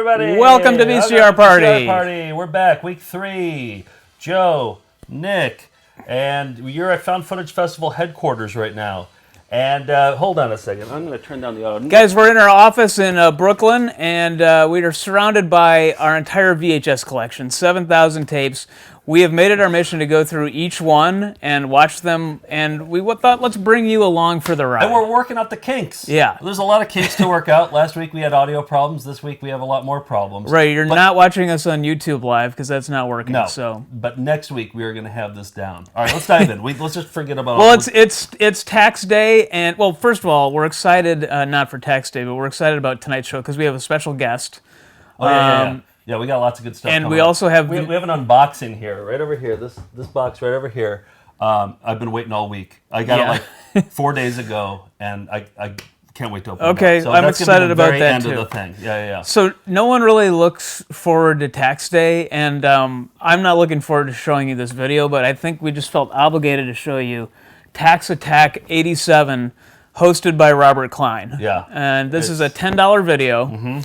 everybody. Welcome to VCR Party. VCR Party. We're back, week 3. Joe, Nick, and you're at Found Footage Festival headquarters right now. And hold on a second. I'm going to turn down the audio. Guys, we're in our office in Brooklyn, and we are surrounded by our entire VHS collection, 7,000 tapes. We have made it our mission to go through each one and watch them, and we thought, let's bring you along for the ride. And we're working out the kinks. Yeah. There's a lot of kinks to work out. Last week we had audio problems. This week we have a lot more problems. Right, you're not watching us on YouTube Live because that's not working. No, so. But next week we are going to have this down. All right, let's dive in. Let's just forget about Well, it's tax day, and, well, first of all, we're excited, not for tax day, but we're excited about tonight's show because we have a special guest. Oh, yeah. Yeah, we got lots of good stuff. And we also have... We have an unboxing here, right over here. This box right over here. I've been waiting all week. I got it like 4 days ago, and I can't wait to open it. Okay, So I'm that's excited gonna be the about very that end too. of the thing. Yeah. So no one really looks forward to tax day, and I'm not looking forward to showing you this video, but I think we just felt obligated to show you Tax Attack 87, hosted by Robert Klein. Yeah. And this is a $10 video. Mm-hmm.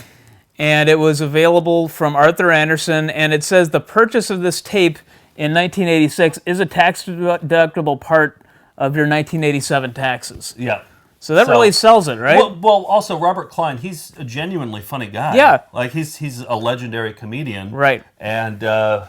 And it was available from Arthur Anderson, and it says the purchase of this tape in 1986 is a tax-deductible part of your 1987 taxes. Yeah. So that really sells it, right? Well, also Robert Klein, he's a genuinely funny guy. Yeah. Like he's a legendary comedian. Right. And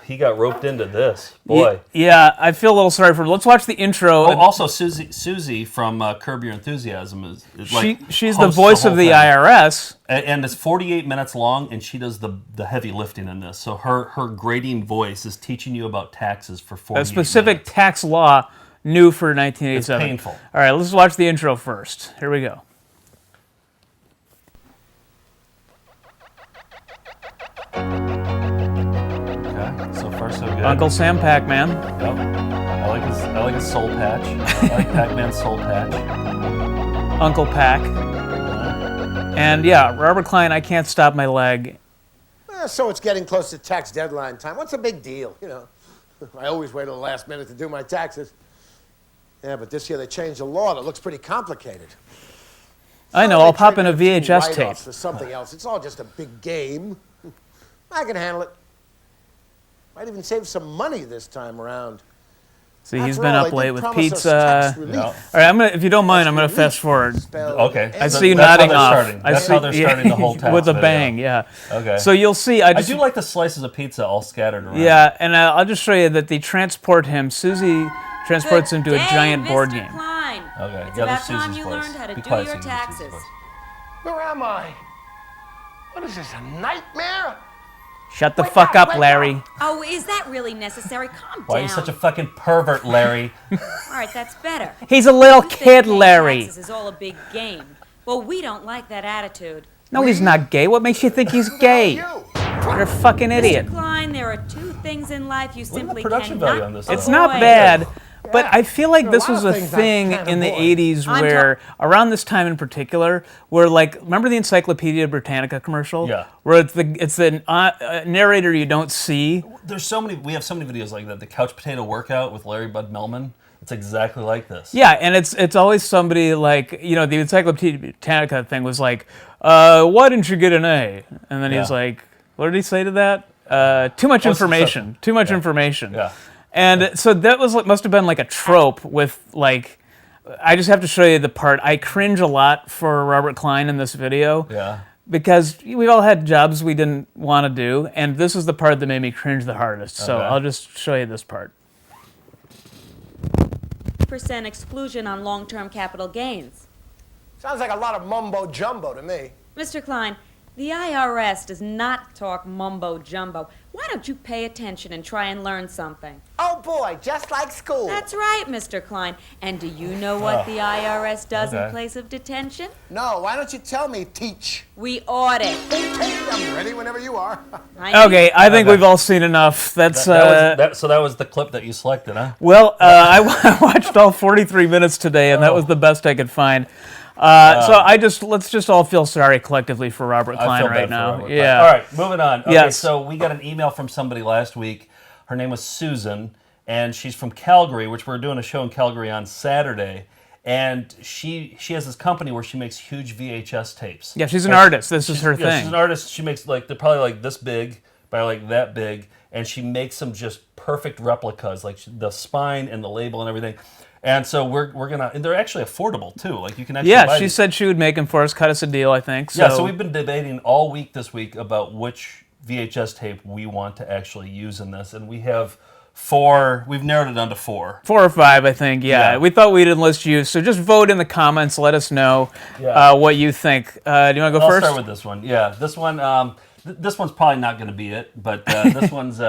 he got roped into this. Boy. Yeah, I feel a little sorry for him. Let's watch the intro. Oh, also Susie from Curb Your Enthusiasm is like she's the voice of the IRS. And it's 48 minutes long, and she does the heavy lifting in this. So her grating voice is teaching you about taxes for 48 minutes. A specific tax law new for 1987. It's painful. All right, let's watch the intro first. Here we go. Okay, so far so good. Uncle Sam Pac-Man. Yep. I like his soul patch. I like Pac-Man's soul patch. Uncle Pac. And yeah, Robert Klein, I can't stop my leg. So it's getting close to tax deadline time. What's the big deal? You know, I always wait till the last minute to do my taxes. Yeah, but this year they changed the law and it looks pretty complicated. I know, I'll pop in a VHS tape. For something else. It's all just a big game. I can handle it. Might even save some money this time around. See, he's been up late with pizza. Yeah. All right, if you don't mind, I'm going to fast forward. Okay. I see you nodding off. That's how they're starting the whole tax with a video. bang, yeah. Okay. So you'll see. I do like the slices of pizza all scattered around. Yeah, and I'll just show you that they transport him. Susie transports him to a giant board game. Klein. Okay. It's yeah, about that's time Susie's you voice. learned how to Be do quiet, your Susie, taxes. Susie's voice. Where am I? What is this, a nightmare? Shut the fuck up, Larry. Oh, is that really necessary? Calm down. Why are you such a fucking pervert, Larry? All right, that's better. He's a little You think kid, paying Larry. taxes is all a big game. Well, we don't like that attitude. No, he's not gay. What makes you think he's gay? You. You're a fucking idiot. Mr. Klein, there are two things in life you Look at the simply production cannot value on this. It's Oh, not avoid. bad, but I feel like There are this a was lot a of things I thing can't in the avoid. 80s where, around this time in particular, where, like, remember the Encyclopedia Britannica commercial? Yeah. Where it's the narrator you don't see. There's so many. We have so many videos like that. The couch potato workout with Larry Bud Melman. It's exactly like this. Yeah, and it's always somebody like, you know, the Encyclopedia Britannica thing was like, why didn't you get an A? And then he's like, what did he say to that? Too much information. Too much information. Yeah. And so that was must have been like a trope with like, I just have to show you the part. I cringe a lot for Robert Klein in this video. Yeah. Because we've all had jobs we didn't want to do, and this is the part that made me cringe the hardest. So Okay. I'll just show you this part. % exclusion on long-term capital gains. Sounds like a lot of mumbo jumbo to me. Mr. Klein, the IRS does not talk mumbo jumbo. Why don't you pay attention and try and learn something? Oh boy, just like school. That's right, Mr. Klein. And do you know what the IRS does in place of detention? No, why don't you tell me, teach? We audit. Okay, I'm ready whenever you are. Okay, I think we've all seen enough. That's So that was the clip that you selected, huh? well, I watched all 43 minutes today, and that was the best I could find. So let's just all feel sorry collectively for Robert I Klein feel right bad for now. Robert Yeah. Klein. All right, moving on. Okay, Yes. so we got an email from somebody last week. Her name was Susan, and she's from Calgary, which we're doing a show in Calgary on Saturday. and she has this company where she makes huge VHS tapes. Yeah, she's an artist. This is her Yeah, thing. she's an artist. She makes they're probably like this big by like that big, and she makes them just perfect replicas, like the spine and the label and everything. And so we're gonna, and they're actually affordable too. Like you can actually buy She these. said she would make them for us, cut us a deal, I think. So. Yeah, so we've been debating all week this week about which VHS tape we want to actually use in this, and we have 4. We've narrowed it down to 4. 4 or 5, I think. Yeah, Yeah. we thought we'd enlist you, so just vote in the comments. Let us know what you think. Do you want to go I'll first? start with this one. Yeah, this one. This one's probably not going to be it, but this one's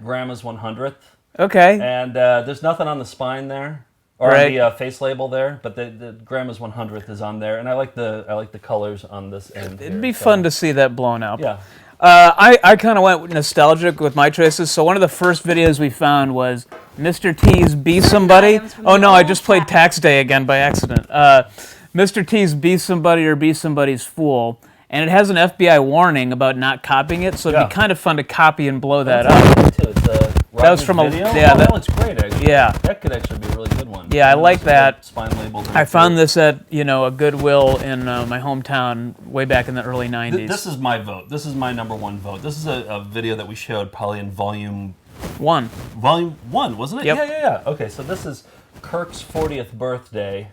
Grandma's 100th, Okay. and there's nothing on the spine there. Or Right. on the face label there, but the Grandma's 100th is on there, and I like the colors on this end. It'd be fun to see that blown up. Yeah. I kind of went nostalgic with my choices. So one of the first videos we found was Mr. T's Be Somebody. Oh no, I just played Tax Day again by accident. Mr. T's Be Somebody or Be Somebody's Fool. And it has an FBI warning about not copying it, so it'd be kind of fun to copy and blow that up. That was from a- video? yeah, that that- looks great. Actually. Yeah. That could actually be a really good one. Yeah, I like that. Spine labels. I found this at a Goodwill in my hometown way back in the early 90s. This is my vote. This is my number 1 vote. This is a video that we showed probably in volume 1, wasn't it? Yep. Yeah. Okay, so this is Kirk's 40th birthday,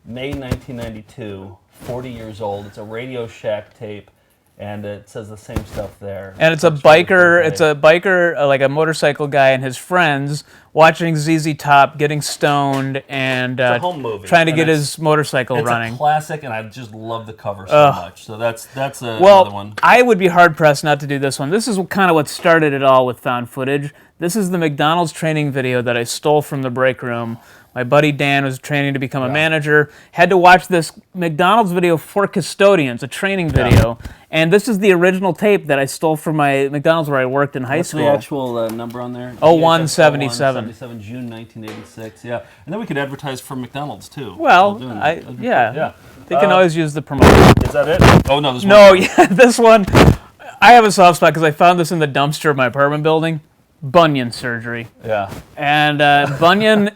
May 1992, 40 years old. It's a Radio Shack tape, and it says the same stuff there. And it's a Kirk's 40th biker. It's birthday. a biker, like a motorcycle guy, and his friends watching ZZ Top, getting stoned, and a home movie, trying to and get it's- his motorcycle It's running. a classic, and I just love the cover so much. So that's another Well, one. I would be hard pressed not to do this one. This is kind of what started it all with found footage. This is the McDonald's training video that I stole from the break room. My buddy Dan was training to become a manager. Had to watch this McDonald's video for custodians, a training video. And this is the original tape that I stole from my McDonald's where I worked in high What's school. the actual number on there? 0177. 0177, June 1986. Yeah, and then we could advertise for McDonald's too. Well, We'll do it. yeah. They can always use the promotion. Is that it? Oh no, there's No, one. yeah, this one, I have a soft spot because I found this in the dumpster of my apartment building. Bunion surgery. Yeah. And bunion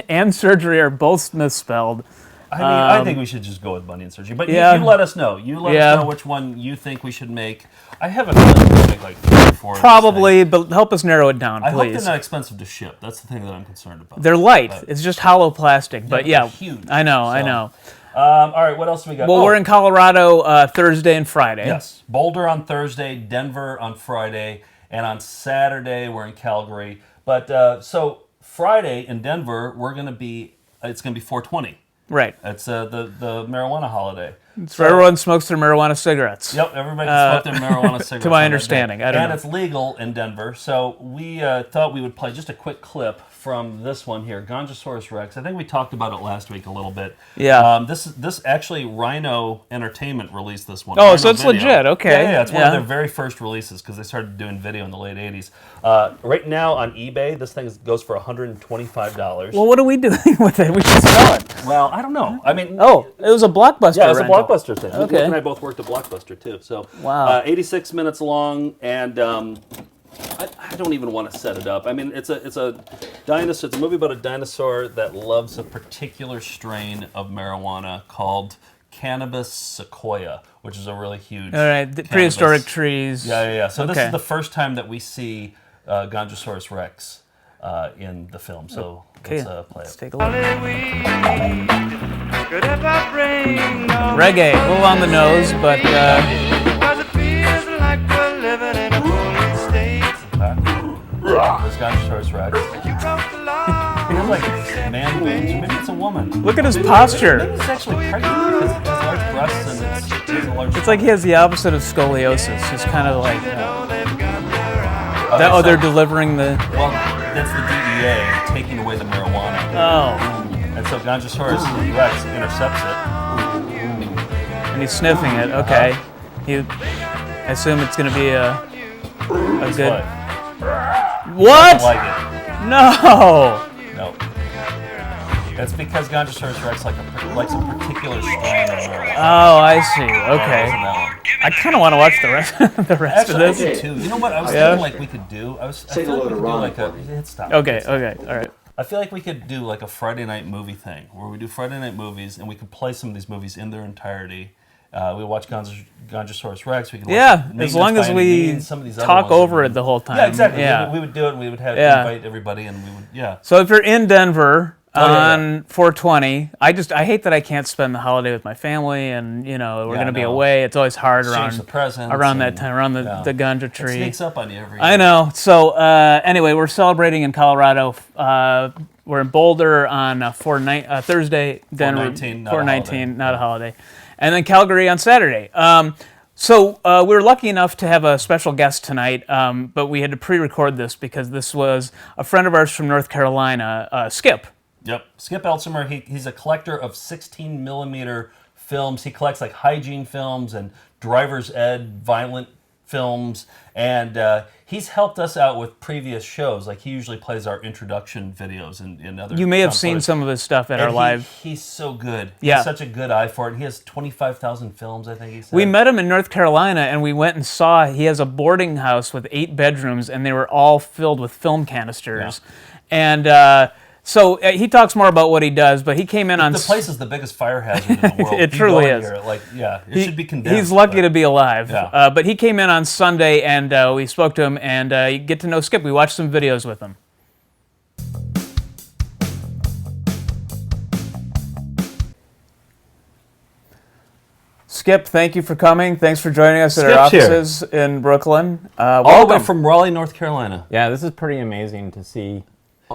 and surgery are both misspelled. I mean, I think we should just go with bunion surgery. But Yeah. you let us know. You let Yeah. us know which one you think we should make. I have a feeling we should make like 3 or 4. of these Probably, things. but help us narrow it down, I hope they're please. not expensive to ship. That's the thing that I'm concerned about. They're light. It's just hollow plastic. But they're yeah, huge, I know, I so. know. All right, what else do we got? Well, we're in Colorado Thursday and Friday. Yes, Boulder on Thursday, Denver on Friday, and on Saturday we're in Calgary. But so Friday in Denver, it's going to be 420. Right. It's the marijuana holiday. So everyone smokes their marijuana cigarettes. Yep, everybody can smoke their marijuana cigarettes. to my on that understanding, day. I don't and know. it's legal in Denver, so we thought we would play just a quick clip from this one here, Gonjosaurus Rex. I think we talked about it last week a little bit. Yeah. This actually Rhino Entertainment released this one. Oh, Rhino so it's Video. legit, okay. Yeah, it's one of Yeah. their very first releases because they started doing video in the late 80s. Right now on eBay, this thing goes for $125. Well, what are we doing with it? We should sell it. Well, I don't know. I mean, Oh, it was a Blockbuster yeah, it's a rental. Blockbuster thing. Okay. Nick and I both worked at Blockbuster too. So, Wow. 86 minutes long, and I don't even want to set it up. I mean, it's a dinosaur. It's a movie about a dinosaur that loves a particular strain of marijuana called cannabis sequoia, which is a really huge. All right, the cannabis. prehistoric trees. Yeah. So this Okay. is the first time that we see Gonjosaurus Rex in the film. So Okay, let's play let's it. take a look. Reggae, a little on the nose, but There's Gonjosaurus Rex. He has like man boobs, or maybe it's a woman. look at his posture. Maybe it's actually pregnant because it has large breasts and it has a large. It's like he has the opposite of scoliosis. He's kind of like, Okay, they're delivering the. Well, that's the DEA taking away the marijuana. Oh, And so Gonjosaurus Rex intercepts it. and he's sniffing it. Okay, I assume it's going to be a good. But What? like it. No. No. That's because Gonjosaurus Rex likes a particular strain of marijuana. Oh, I see. Isn't Okay. that one? I kind of want to watch the rest of Actually, I this. do too. You know what I was Yeah? thinking like we could do? I feel like we could do like a hit stop. Okay. All right. I feel like we could do like a Friday night movie thing where we do Friday night movies and we could play some of these movies in their entirety. We watch Gonjosaurus Rex. We can watch as long as we some of these talk other over it the whole time. Yeah, exactly. Yeah. We would do it and we would invite everybody and we would, So if you're in Denver yeah. on 420, I hate that I can't spend the holiday with my family and, we're going to be away. It's always hard Exchange the presents around that time, around the ganja tree. It sneaks up on you every year. I know. So anyway, we're celebrating in Colorado. We're in Boulder on Thursday. Denver, 4/19, not a holiday. And then Calgary on Saturday. So we were lucky enough to have a special guest tonight, but we had to pre-record this because this was a friend of ours from North Carolina, Skip. Yep, Skip Elsheimer. He's a collector of 16 millimeter films. He collects like hygiene films and driver's ed, violent films, and he's helped us out with previous shows. Like he usually plays our introduction videos in other. You may have seen some of his stuff at our live. He's so good. Yeah. He has such a good eye for it. He has 25,000 films, I think he said. We met him in North Carolina, and we went and saw. He has a boarding house with 8 bedrooms, and they were all filled with film canisters, and. So he talks more about what he does, but he came in on... The place is the biggest fire hazard in the world. It truly is. It should be condemned. He's lucky to be alive. Yeah. But he came in on Sunday, and we spoke to him, and you get to know Skip. We watched some videos with him. Skip, thank you for coming. Thanks for joining us at our offices in Brooklyn. All the way from Raleigh, North Carolina. Yeah, this is pretty amazing to see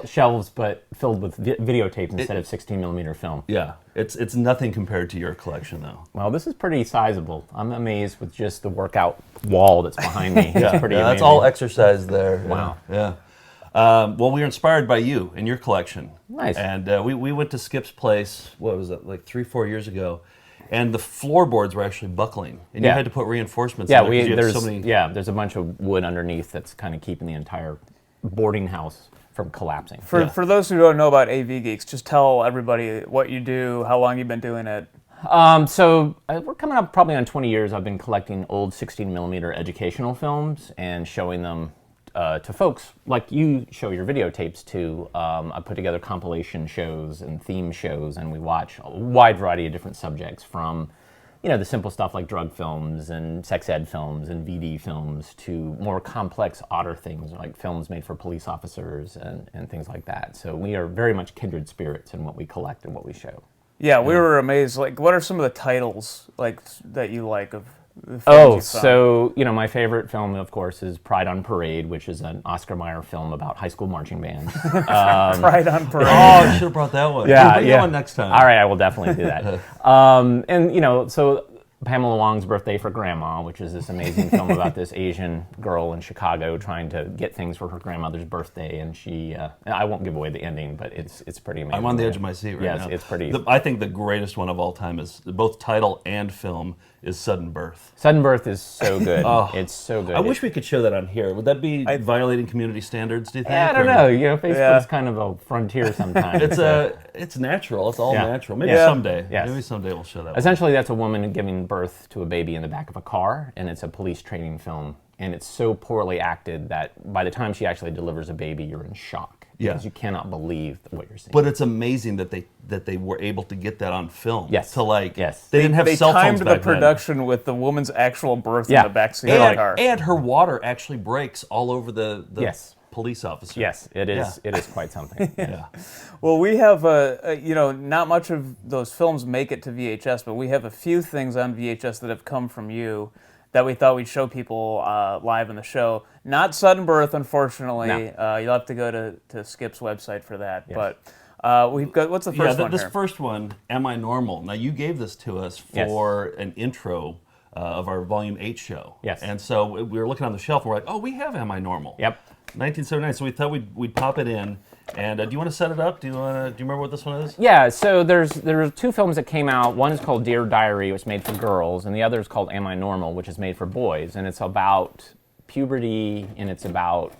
shelves, but filled with videotapes instead of 16 millimeter film. Yeah, it's nothing compared to your collection, though. Well, this is pretty sizable. I'm amazed with just the workout wall that's behind me. It's pretty amazing. That's all exercise there. Wow. Yeah. Well, we were inspired by you and your collection. Nice. And we went to Skip's place, what was it, like 3-4 years ago, and the floorboards were actually buckling, and you had to put reinforcements in there. There's a bunch of wood underneath that's kind of keeping the entire boarding house from collapsing. For those who don't know about AV Geeks, just tell everybody what you do, how long you've been doing it. So we're coming up probably on 20 years. I've been collecting old 16 millimeter educational films and showing them to folks like you show your videotapes to. I put together compilation shows and theme shows, and we watch a wide variety of different subjects from the simple stuff like drug films and sex ed films and VD films to more complex, odder things like films made for police officers and things like that. So we are very much kindred spirits in what we collect and what we show. Yeah, we were amazed. Like, what are some of the titles that you like of the films so my favorite film, of course, is Pride on Parade, which is an Oscar Mayer film about high school marching bands. Pride on Parade. Oh, I should have brought that one. Yeah, Bring that one next time. All right, I will definitely do that. So Pamela Wong's Birthday for Grandma, which is this amazing film about this Asian girl in Chicago trying to get things for her grandmother's birthday, and she, I won't give away the ending, but it's pretty amazing. I'm on the edge of my seat right now. Yes, it's pretty. I think the greatest one of all time is both title and film is Sudden Birth. Sudden Birth is so good. It's so good. I wish we could show that on here. Would that be violating community standards, do you think? I don't know. Facebook's kind of a frontier sometimes. It's natural. It's all natural. Maybe someday. Yes. Maybe someday we'll show that. Essentially, that's a woman giving birth to a baby in the back of a car, and it's a police training film. And it's so poorly acted that by the time she actually delivers a baby, you're in shock. Because you cannot believe what you're seeing. But it's amazing that they were able to get that on film. Yes. They didn't have cell phones timed back the production with the woman's actual birth in the backseat of the car. And her water actually breaks all over the police officer. Yes, it is. It is quite something. Yeah. Well, we have not much of those films make it to VHS, but we have a few things on VHS that have come from you that we thought we'd show people live in the show. Not Sudden Birth, unfortunately. No. You'll have to go to Skip's website for that. Yes. But we've got, what's the first one this here? First one, Am I Normal? Now, you gave this to us for an intro of our Volume 8 show. Yes. And so we were looking on the shelf, and we're like, oh, we have Am I Normal? Yep. 1979, so we thought we'd pop it in. And do you want to set it up? Do you remember what this one is? Yeah, so there are two films that came out. One is called Dear Diary, which is made for girls, and the other is called Am I Normal, which is made for boys. And it's about puberty, and it's about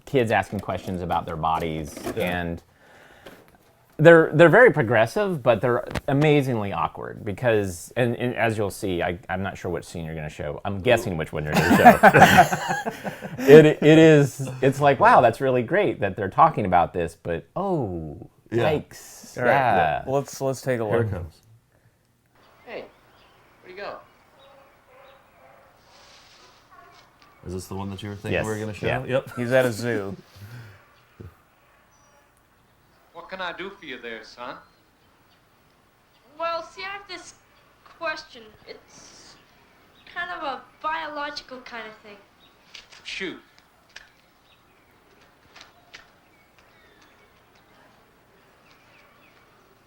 kids asking questions about their bodies. Yeah. And They're very progressive, but they're amazingly awkward because, and as you'll see, I'm not sure which scene you're going to show. I'm guessing which one you're going to show. It's like, wow, that's really great that they're talking about this, but yikes. All right, Yeah. let's take a Here look. it comes. Hey, where'd you go? Is this the one that you were thinking Yes, we were going to show? yeah. Yep. He's at a zoo. What can I do for you there, son? Well, see, I have this question. It's kind of a biological kind of thing. Shoot.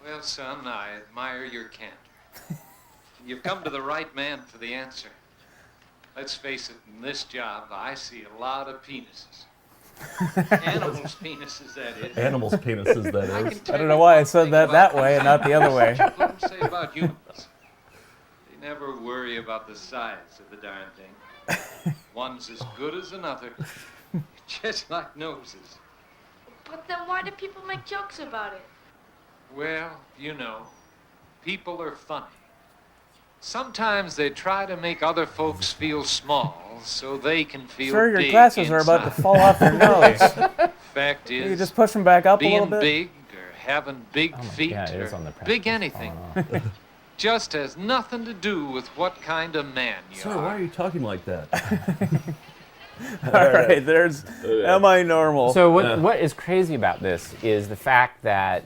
Well, son, I admire your candor. You've come to the right man for the answer. Let's face it, in this job, I see a lot of penises. Animals' penises, that is. Animals' penises, that I is. can tell I don't you know why I one said thing that about that way and not the other way. What you couldn't say about humans. They never worry about the size of the darn thing. One's as good as another, just like noses. But then why do people make jokes about it? Well, you know, people are funny. Sometimes they try to make other folks feel small so they can feel Sir, your big glasses are about to inside. fall off your nose. Fact You is, just push them back up a little being bit. big or having big feet yeah, it or is on the big practice anything falling off. just has nothing to do with what kind of man you Sir, are. why are you talking like that? All right, there's Am I Normal? So what is crazy about this is the fact that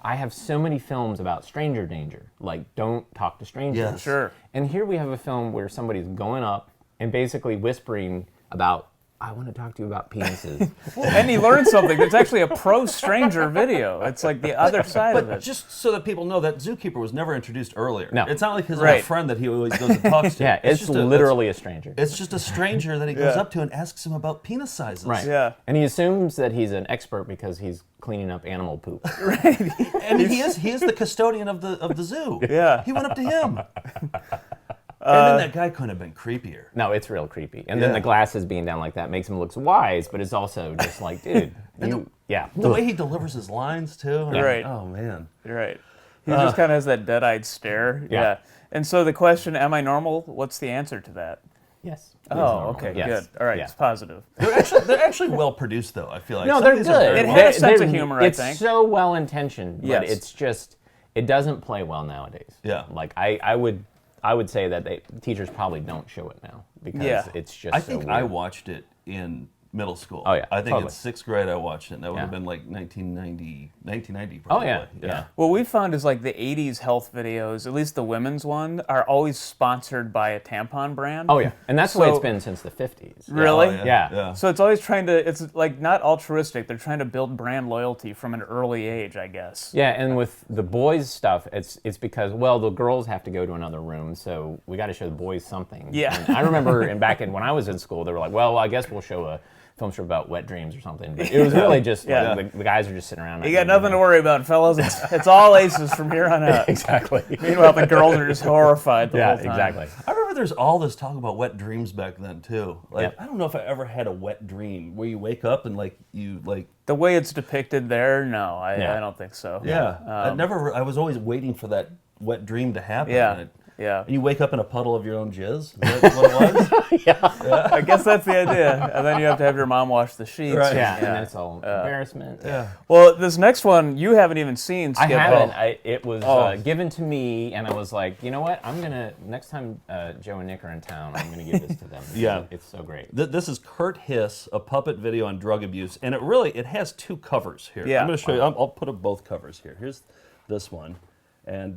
I have so many films about stranger danger, like don't talk to strangers. Yes. Sure. And here we have a film where somebody's going up and basically whispering about, I want to talk to you about penises. And he learned something. There's actually a pro-stranger video. It's like the other side of But it. just so that people know, that zookeeper was never introduced earlier. No. It's not like his Right. old friend that he always goes and talks to. Yeah, it's just literally a stranger. It's just a stranger that he goes Yeah. up to and asks him about penis sizes. Right. Yeah. And he assumes that he's an expert because he's cleaning up animal poop. And he is the custodian of the zoo. Yeah. He went up to him. And then that guy couldn't have been creepier. No, it's real creepy. And then Yeah. the glasses being down like that makes him look wise, but it's also just like, dude, yeah. The way he delivers his lines too. Right. Oh man. You're right. He just kind of has that dead-eyed stare. Yeah. And so the question, am I normal? What's the answer to that? Yes. Oh, okay, Yes. good. All right, Yeah. it's positive. They're actually well produced though. I feel like No, Some they're of these are good. very It well- had a sense of They're- humor, I it's think. so well intentioned, but Yes. it's just, it doesn't play well nowadays. Yeah. Like I would say that teachers probably don't show it now because Yeah. it's just I so think weird. I watched it in middle school. Oh, yeah, I think totally. in 6th grade I watched it, and that would have Yeah. been like 1990 Oh probably. yeah. What we found is like the 80s health videos, at least the women's one, are always sponsored by a tampon brand. Oh yeah. And that's the way So- it's been since the 50s. Really? Oh, Yeah. So it's always trying to, it's like not altruistic, they're trying to build brand loyalty from an early age, I guess. Yeah, and with the boys stuff, it's because, well, the girls have to go to another room, so we got to show the boys something. Yeah. And I remember when I was in school, they were like, well, I guess we'll show a film strip about wet dreams or something. But it was really just Yeah. like the guys are just sitting around. You got nothing to worry about, fellas. It's all aces from here on out. Exactly. Meanwhile, the girls are just horrified the Yeah, whole time. exactly. I remember there's all this talk about wet dreams back then too. Like Yep. I don't know if I ever had a wet dream where you wake up and The way it's depicted there, no, I don't think so. I was always waiting for that wet dream to happen. Yeah, And yeah. you wake up in a puddle of your own jizz. Is that what it was? I guess that's the idea. And then you have to have your mom wash the sheets. Right. Yeah, and then it's all embarrassment. Yeah. Well, this next one you haven't even seen, Skip. I haven't. Oh. It was Oh. given to me, and I was like, you know what? I'm gonna next time Joe and Nick are in town, I'm gonna give this to them. Yeah. It's so great. This is Kurt Hiss, a puppet video on drug abuse, and it has 2 covers here. Yeah. I'm going to show you. I'll put up both covers here. Here's this one, and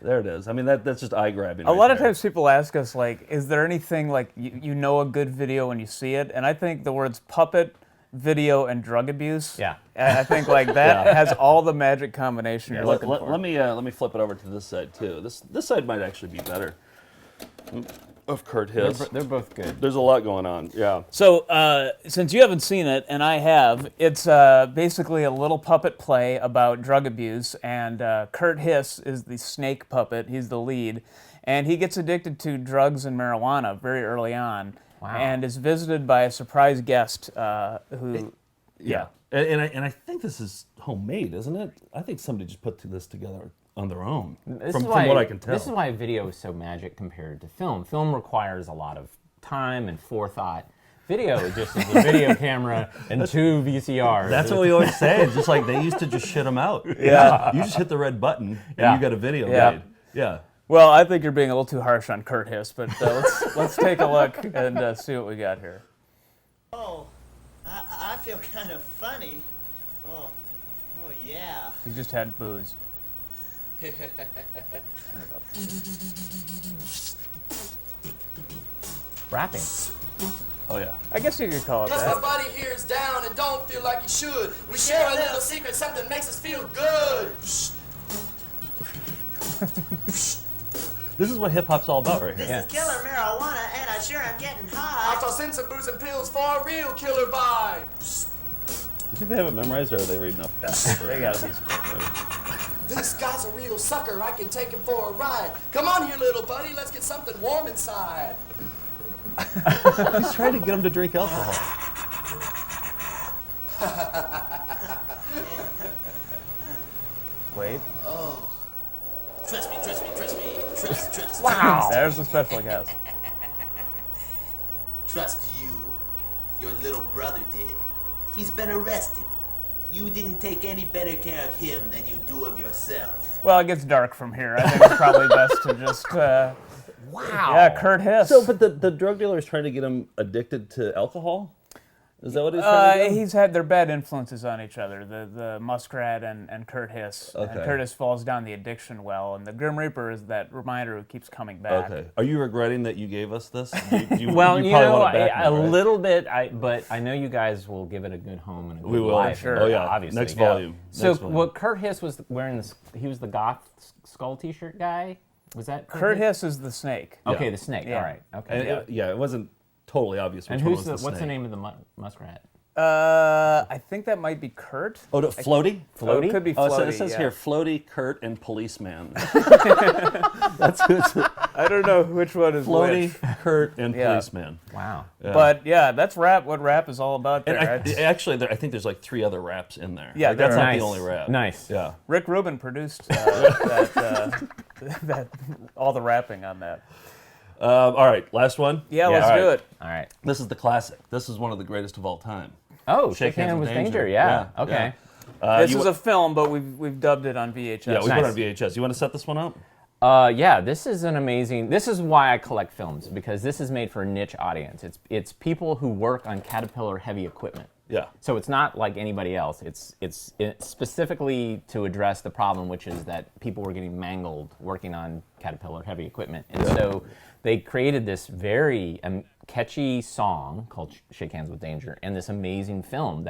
there it is. I mean, that's just eye grabbing. A lot of times people ask us, like, is there anything, like, you know a good video when you see it? And I think the words puppet, video, and drug abuse, Yeah. I think, like, that has all the magic combination you're looking for. Let me flip it over to this side too. This side might actually be better. Of Kurt Hiss. They're both good. There's a lot going on. Yeah. So, since you haven't seen it, and I have, it's basically a little puppet play about drug abuse, and Kurt Hiss is the snake puppet. He's the lead, and he gets addicted to drugs and marijuana very early on, Wow. and is visited by a surprise guest who Yeah. And I think this is homemade, isn't it? I think somebody just put this together on their own, from what I can tell. This is why video is so magic compared to film. Film requires a lot of time and forethought. Video just is a video camera and 2 VCRs. That's what we always say. It's just like they used to just shit them out. Yeah. You just hit the red button and you got a video made. Yeah. Well, I think you're being a little too harsh on Kurt Hiss, but let's take a look and see what we got here. Oh, I feel kind of funny. Oh yeah. He just had booze. Rapping. Oh, yeah. I guess you could call it Cause that. my body here is down and don't feel like you should. We share a little secret, something makes us feel good. This is what hip hop's all about right here. This is killer marijuana, and I sure am getting high. I toss in some booze and pills for a real killer vibe. You think they have it memorized, or are they reading off? They got these. This guy's a real sucker, I can take him for a ride. Come on here, little buddy, let's get something warm inside. He's trying to get him to drink alcohol. Wait. Oh. Trust me. Trust. Wow. There's the special guest. Trust you. Your little brother did. He's been arrested. You didn't take any better care of him than you do of yourself. Well, it gets dark from here. I think it's probably best to just. Wow. Yeah, Kurt Hiss. So, but the drug dealer is trying to get him addicted to alcohol? Is that what he's trying to do? He's had their bad influences on each other, the Muskrat and Kurt Hiss. Okay. And Kurt Hiss falls down the addiction well, and the Grim Reaper is that reminder who keeps coming back. Okay. Are you regretting that you gave us this? Well, you you probably know, want it back now, right? little bit, but I know you guys will give it a good home and a good We will. life. Sure. Oh, yeah. Obviously. Next volume. So, Next volume. what Kurt Hiss was wearing, he was the goth skull T-shirt guy? Was that Kurt Hiss is the snake. Okay, Yeah. the snake. Yeah. All right. Okay. And it wasn't totally obvious which And one who's was the what's the snake. name of the muskrat? I think that might be Kurt. Oh, Floaty? Oh, it could be Oh, Floaty. it says yeah. here, Floaty, Kurt, and Policeman. I don't know which one is Floaty, which. Kurt, and Yeah. Policeman. Wow. Yeah. But yeah, that's rap. What rap is all about there. And I think there's like 3 other raps in there. Yeah, Like, that's there not are. the only rap. Nice. Yeah. Rick Rubin produced that all the rapping on that. All right, last one. Yeah, All let's right. do it. All right. This is the classic. This is one of the greatest of all time. Oh, Shake Shake Hands Hands with with Danger. Danger. Yeah. Yeah, Okay. This you is a film, but we've dubbed it on VHS. Yeah, we Nice. put it on VHS. You want to set this one up? Yeah, this is an amazing. This is why I collect films, because this is made for a niche audience. It's people who work on Caterpillar heavy equipment. Yeah. So it's not like anybody else. It's specifically to address the problem, which is that people were getting mangled working on Caterpillar heavy equipment, and so they created this very catchy song called "Shake Hands with Danger" and this amazing film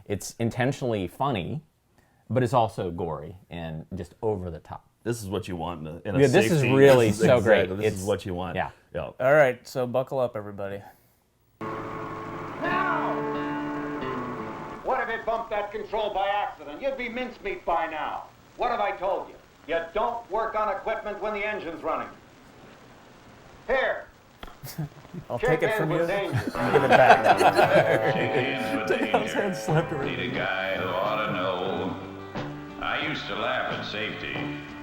it's intentionally funny, but it's also gory and just over the top. This is what you want in a Yeah, this is safety- really this is so exactly- great. This It's- is what you want. yeah. Yeah. All right, so buckle up, everybody. What if it bumped that control by accident? You'd be mincemeat by now. What have I told you? You don't work on equipment when the engine's running. Here, I'll shake take it hands from you. with danger. Give it back. Shake hands with danger. Need a guy who ought to know. I used to laugh at safety.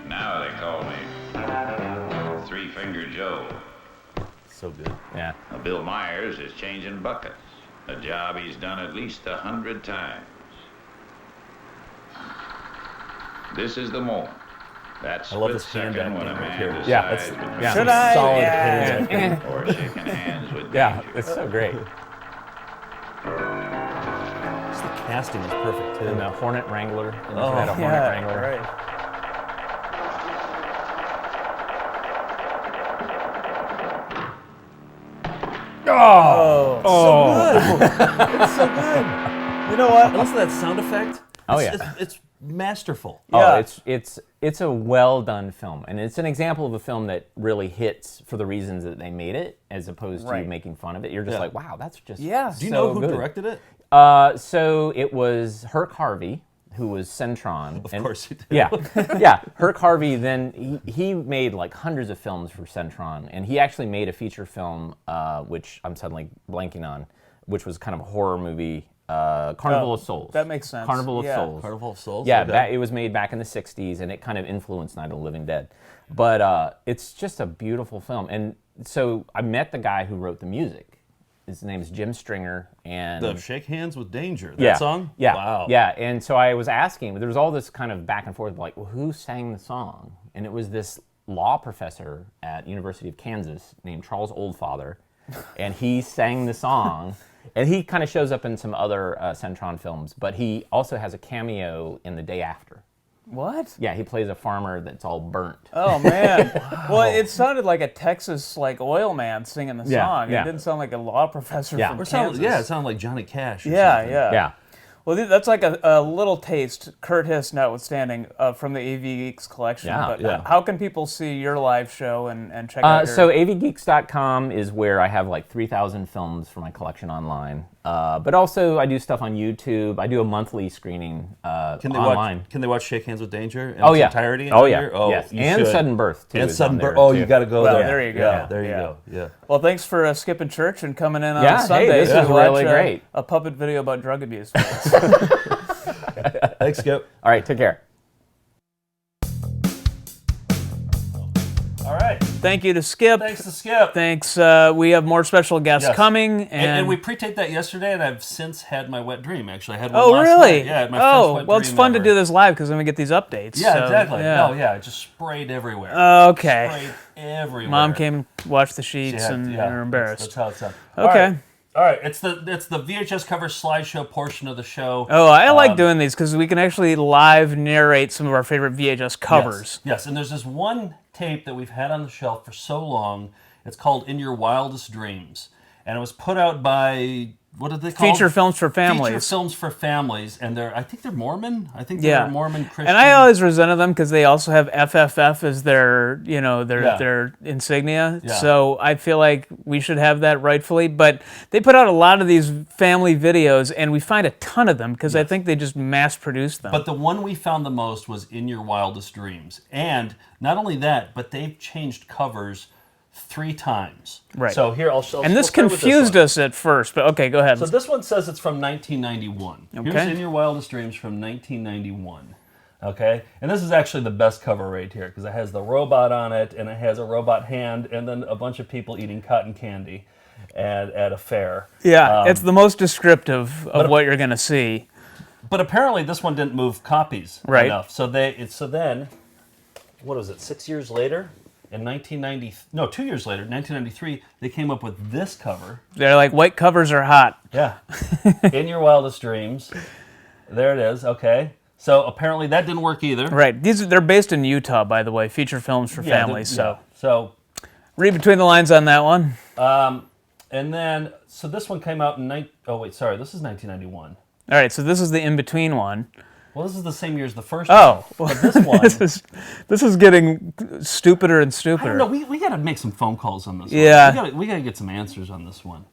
Now they call me Three-Finger Joe. So good. Yeah. Now, Bill Myers is changing buckets, a job he's done at least 100 times. This is the moment. That I love split this hand second when a acting right man here. decides Yeah, between yeah. Should I? Solid Yeah. hand acting. or shaking hands with Yeah, danger. it's so great. Just the casting is perfect too. And the Hornet Wrangler. And Oh, had a Hornet Yeah, Wrangler. right. You know what? Listen to that sound effect. Oh, It's- yeah. It's masterful. Yeah. Oh, it's a well done film, and it's an example of a film that really hits for the reasons that they made it, as opposed to Right. you making fun of it. You're just Yeah. like, wow, that's just Yeah. Do you so know who good. directed it? So it was Herc Harvey, who was Centron. Of course he did. Yeah, yeah. Herc Harvey. Then he made like hundreds of films for Centron, and he actually made a feature film, which I'm suddenly blanking on, which was kind of a horror movie Carnival of Souls. That makes sense. Carnival of Yeah. Souls. Carnival of Souls. Yeah, okay. it was made back in the 60s, and it kind of influenced Night of the Living Dead. But it's just a beautiful film. And so I met the guy who wrote the music. His name is Jim Stringer. And The Shake Hands with Danger, that song? Yeah. Wow. Yeah, and so I was asking, there was all this kind of back and forth, like, well, who sang the song? And it was this law professor at University of Kansas named Charles Oldfather, and he sang the song. And he kind of shows up in some other Centron films, but he also has a cameo in The Day After. What? Yeah, he plays a farmer that's all burnt. Oh man! Well, it sounded like a Texas oil man singing the Yeah, song. yeah. It didn't sound like a law professor Yeah. from Or Kansas. it sounded like Johnny Cash. Or Yeah, something. yeah. Well, that's like a little taste, Kurt Hiss notwithstanding, from the AV Geeks collection. Yeah, but yeah. how can people see your live show and check out your... So avgeeks.com is where I have like 3,000 films for my collection online. But also I do stuff on YouTube. I do a monthly screening online. Can they watch Shake Hands with Danger in Oh, its yeah. entirety? Oh, yeah. Oh, Yes. you And should. Sudden Birth, too. And is Sudden on there, Birth. Oh, too. you got to go Well, there. there you go. Yeah, there you Yeah. go. Yeah. Well, thanks for skipping church and coming in on Yeah, hey, Sunday this to is watch really great. a puppet video about drug abuse. Thanks, Skip. All right, take care. All right. Thank you to Skip. Thanks to Skip. Thanks. We have more special guests Yes. coming. And we pre-taped that yesterday, and I've since had my wet dream. Actually, I had one Oh, last really? night. Yeah, I had my oh, first wet well, it's dream fun ever. to do this live because then we get these updates. Yeah, so, exactly. Yeah. No, yeah, it just sprayed everywhere. Okay. Sprayed everywhere. Mom came and watched the She sheets had- and yeah, are embarrassed. That's how it's done. Okay. All right. It's the VHS cover slideshow portion of the show. Oh, I like doing these because we can actually live narrate some of our favorite VHS covers. Yes, and there's this one tape that we've had on the shelf for so long. It's called In Your Wildest Dreams. And it was put out by, what did they call it? Feature Films for Families. Feature Films for Families. And I think they're Mormon. I think they're Mormon Christian. And I always resented them because they also have FFF as their insignia. Yeah. So I feel like we should have that rightfully. But they put out a lot of these family videos, and we find a ton of them because I think they just mass produce them. But the one we found the most was In Your Wildest Dreams. And not only that, but they've changed covers 3 times. Right. So here, I'll and this confused us at first, but okay, go ahead. So this one says it's from 1991. Okay. Here's In Your Wildest Dreams from 1991. Okay? And this is actually the best cover right here because it has the robot on it, and it has a robot hand, and then a bunch of people eating cotton candy at a fair. Yeah, it's the most descriptive of what you're going to see. But apparently this one didn't move copies enough. So then, what was it, 6 years later? In 2 years later, 1993, they came up with this cover. They're like, white covers are hot. Yeah. In Your Wildest Dreams. There it is. Okay. So apparently that didn't work either. Right. They're based in Utah, by the way. Feature Films for Families. So read between the lines on that one. And then, so this one came out in this is 1991. All right, so this is the in-between one. Well, this is the same year as the first one. But this one... this is getting stupider and stupider. I don't know. We got to make some phone calls on this one. one. We got to get some answers on this one.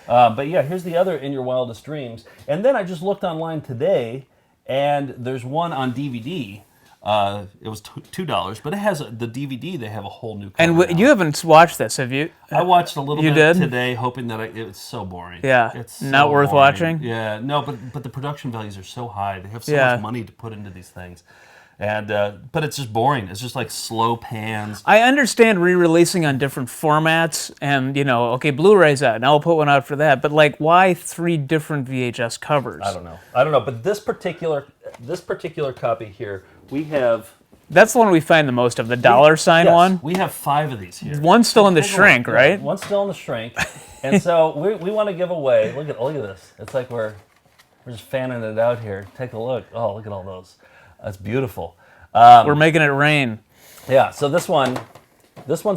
But yeah, here's the other In Your Wildest Dreams. And then I just looked online today, and there's one on DVD. It was $2, but it has the DVD. They have a whole new cover And you haven't watched this, have you? I watched a little bit did? today, hoping that it's so boring. Yeah, it's so not worth boring. watching? Yeah, no, but the production values are so high. They have so Yeah. much money to put into these things. And but it's just boring. It's just like slow pans. I understand re-releasing on different formats, and okay, Blu-ray's out. Now I'll put one out for that. But like, why 3 different VHS covers? I don't know. But this particular copy here, we have. That's the one we find the most of, the dollar sign one. We have 5 of these here. One's still in the shrink, right? One's still in the shrink, and so we want to give away. Look at this. It's like we're just fanning it out here. Take a look. Oh, look at all those. That's beautiful. We're making it rain. Yeah, so this one's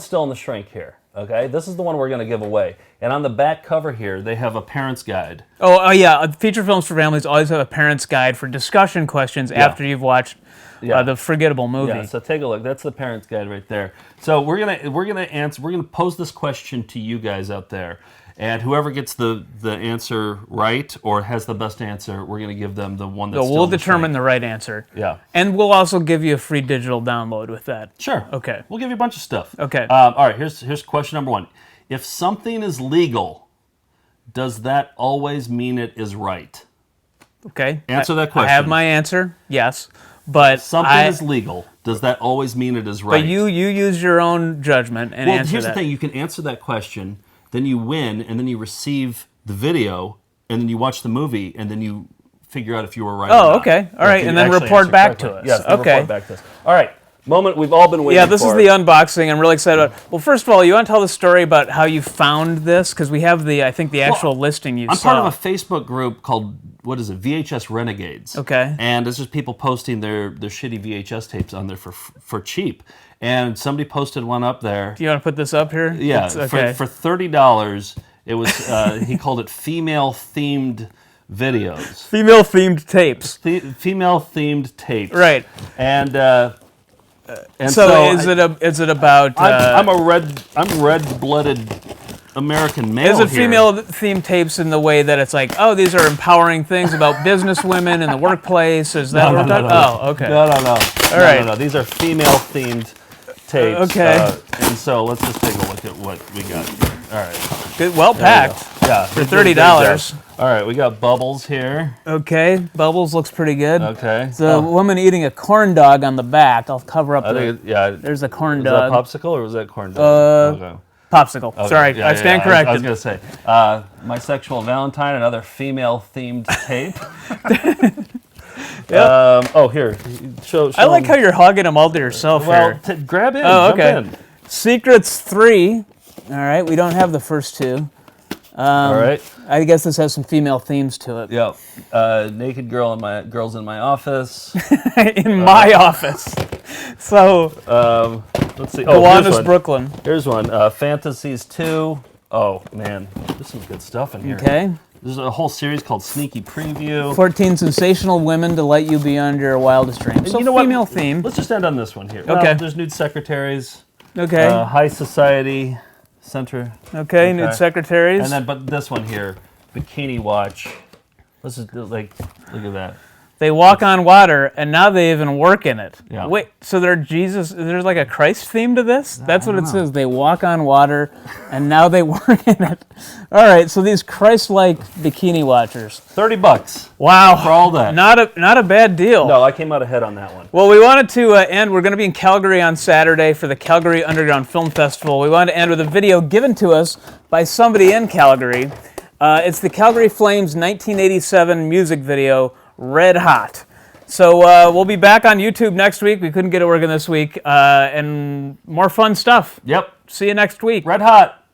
still in the shrink here, okay? This is the one we're going to give away. And on the back cover here, they have a parent's guide. Oh yeah, Feature Films for Families always have a parent's guide for discussion questions after you've watched the forgettable movie. Yeah, so take a look. That's the parent's guide right there. So we're gonna pose this question to you guys out there. And whoever gets the answer right or has the best answer, we're going to give them the one that's still we'll in the determine shrink. the right answer. Yeah. And we'll also give you a free digital download with that. Sure. Okay. We'll give you a bunch of stuff. Okay. All right, here's question number 1. If something is legal, does that always mean it is right? Okay. Answer that question. I have my answer. Yes, but Something is legal. Does that always mean it is right? But you use your own judgment and answer that. Well, here's the thing. You can answer that question, then you win, and then you receive the video, and then you watch the movie, and then you figure out if you were right or not. Oh, okay. All right, and then report back to us. Yes, okay. report back to us. All right. Moment we've all been waiting for. Yeah, this is the unboxing. I'm really excited about. Well, first of all, you want to tell the story about how you found this? Because we have the actual listing you saw. I'm part of a Facebook group called, what is it, VHS Renegades. Okay. And it's just people posting their shitty VHS tapes on there for cheap. And somebody posted one up there. Do you want to put this up here? Yeah, okay. for $30, it was, he called it female-themed videos. Female-themed tapes. Female-themed tapes. Right. And so is it about? I'm red-blooded American male. Is it here. female-themed tapes in the way that it's like, oh, these are empowering things about business women in the workplace? Is that what we're talking? Oh, okay. No. All right. No. These are female-themed tapes. Okay. And so let's just take a look at what we got here. All right. Good, well packed. Yeah. For $30. All right, we got Bubbles here. Okay, Bubbles looks pretty good. Okay. It's a woman eating a corn dog on the back. I'll cover up there's a corn dog. Was that popsicle or was that corn dog? Okay. Popsicle. Okay. Sorry, I stand corrected. I was going to say, My Sexual Valentine, another female-themed tape. Yep. Here. Show I like how you're hugging them all to yourself here. Well, grab in. Oh, okay. Jump in. Secrets 3. All right, we don't have the first 2. All right. I guess this has some female themes to it. Yeah. Naked girls in my office. In my office. So. Let's see. Gowanus, Brooklyn. Here's one. Fantasies 2. Oh man, there's some good stuff in here. Okay. There's a whole series called Sneaky Preview. 14 sensational women to light you beyond your wildest dreams. So you know female what? theme. Let's just end on this one here. Okay. Well, there's nude secretaries. Okay. High Society Center. Okay, nude secretaries. And then, but this one here, Bikini Watch. Let's just look at that. They walk on water, and now they even work in it. Yeah. Wait, so there's like a Christ theme to this? That's what it says. They walk on water, and now they work in it. All right, so these Christ-like bikini watchers. $30. Wow. For all that. Not a bad deal. No, I came out ahead on that one. Well, we wanted to end. We're going to be in Calgary on Saturday for the Calgary Underground Film Festival. We wanted to end with a video given to us by somebody in Calgary. It's the Calgary Flames 1987 music video, Red Hot. So we'll be back on YouTube next week. We couldn't get it working this week. And more fun stuff. Yep. See you next week. Red Hot.